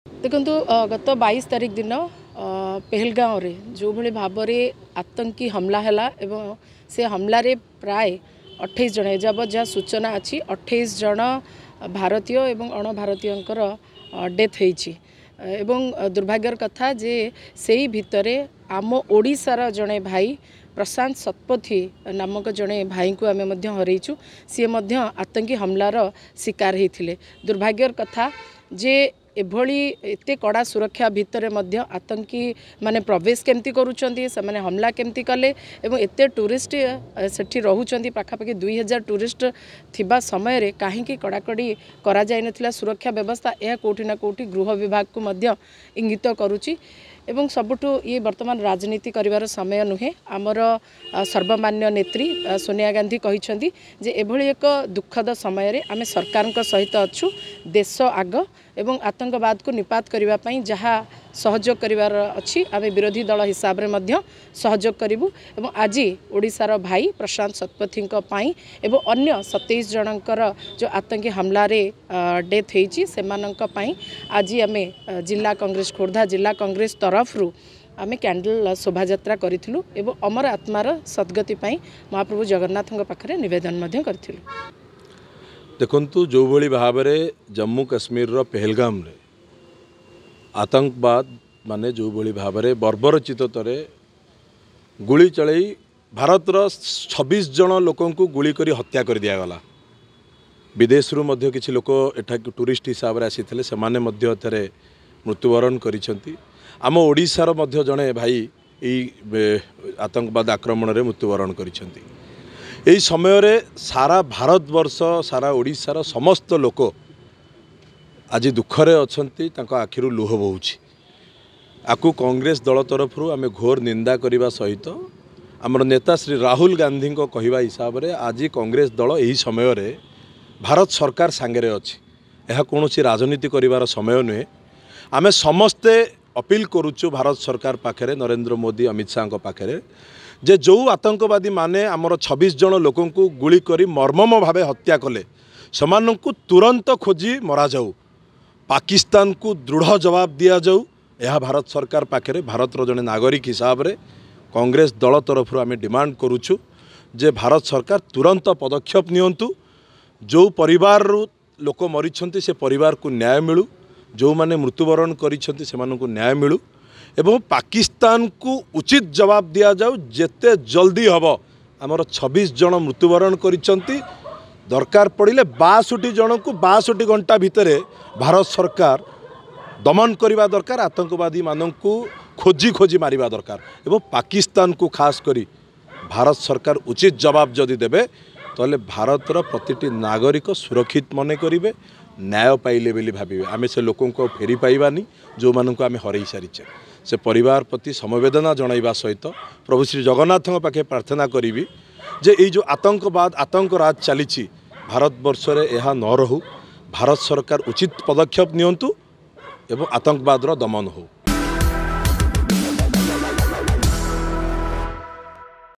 देखु गत 22 तारिख दिन पहलगाँव रे जो भली भाव में आतंकी हमला है से हमलार प्राय 28 जन एजाबत जहाँ सूचना अच्छी 28 जन भारतीय एवं अण भारतीय डेथ होती एवं दुर्भाग्यर कथा जे से ही भितरे आम ओडिशार जड़े भाई प्रशांत शतपथी नामक जड़े भाई को आम हरईचु सी आतंकी हमलार शिकार होते। दुर्भाग्यर कथा जे एभली एते कड़ा सुरक्षा भितर आतंकी माने प्रवेश केमती करूचंती से माने हमला केमती कले एवं एते टूरिस्ट सेठी रहउचंती पाखापाखि 2000 टूरिस्ट थिबा समय रे काहेकि कड़ाकड़ी करा जाय नथिला सुरक्षा व्यवस्था यह कोठी ना कोठी गृह विभाग को मध्य इंगित करूची एवं सबुठु ये वर्तमान राजनीति करिवार समय नुहे आमर सर्वमान्य नेत्री सोनिया गांधी कहिसेंती जे एभली एक दुखद समय रे आमे सरकार सहित अच्छु देश आग एवं आतंकवाद को निपात करबा पई जहाँ सहयोग करिवार अछि आमे विरोधी दल हिसाब रे मध्य सहयोग करिवु एवं आज ओडिशार भाई प्रशांत शतपथी पई एवं अन्य 27 जनकर जो आतंकी हमला रे डेथ होईची सेमानंक पई आज आमे जिला कांग्रेस खोर्धा जिला कांग्रेस तरफ रु आमे कैंडल शोभा यात्रा करिथिलु एवं अमर आत्मार सद्गति पई महाप्रभु जगन्नाथଙ୍କ पाखरे निवेदन मध्य करथिलु। देखंतु जो भली भाव में जम्मू काश्मीर रो पहलगाम रे आतंकवाद माने जो भली भाव में बर्बरचित तरे गुली चलई भारत रो 26 जन लोकों को गुली करी हत्या कर दिया गला। विदेश रु मध्य किछि लोक एठा टूरिस्ट हिसाब रे आसीथिले सेमाने मध्य एथरे मृत्युवरण करिसेंती। आम ओडिशार मध्य जणे भाई ई आतंकवाद आक्रमण रे मृत्युवरण करिसेंती। यही समय रे सारा भारतवर्ष सारा ओडिशार समस्त लोक आज दुखरे अछंती तांको आखिरु लुह बहुची। आकु कांग्रेस दल तरफ आमे घोर निंदा करिबा सहित आमर नेता श्री राहुल गांधी को कहिबा हिसाब रे आज कांग्रेस दल यही समय रे भारत सरकार सांगे रे अछि। एहा कोनोसी राजनीति करिवार समय नुहे। आमे समस्ते अपील करूचु भारत सरकार पाखरे नरेंद्र मोदी अमित शाह पाखरे जे जो आतंकवादी माने आमर 26 जन लोकों को गुली करी मर्मम भावे हत्या कले समानंकु तुरंत खोजी मरा जाऊ। पाकिस्तान को दृढ़ जवाब दिया जाऊ। यह भारत सरकार पाखरे भारत रो जने नागरिक हिसाब रे कांग्रेस दल तरफ आमे डिमांड करूचु जे भारत सरकार तुरंत पदक्षेप नियंतु। जो परिवार रू लोक मरिछंती से परिवार को न्याय मिलू। जो माने मृत्युवरण करिछंती सेमानंकु न्याय मिलू एवं पाकिस्तान को उचित जवाब दिया जाऊ। जेते जल्दी हम आमर 26 जन मृत्युवरण करिछंती दरकार पड़िले 62 जन को 62 घंटा भितरे भारत सरकार दमन करवा दरकार। आतंकवादी मानंकु खोजी खोजी मारिबा दरकार एवं पाकिस्तान को खास करी भारत सरकार उचित जवाब जदि देबे तले भारतर प्रतिटी नागरिक सुरक्षित मने करिवे न्याय पाइले बोली भाविबे। आमे से लोकों को फेरी पाइबानी जो मानंकु आमे हरई सारिचे। से परिवार प्रति समवेदना जणाइबा सहित प्रभु श्री जगन्नाथ पाखे प्रार्थना करी जे ये जो आतंकवाद आतंकराज चली भारतवर्ष रे यह न रहू। भारत सरकार उचित पदक्षेप नियंतु एवं आतंकवाद दमन हो।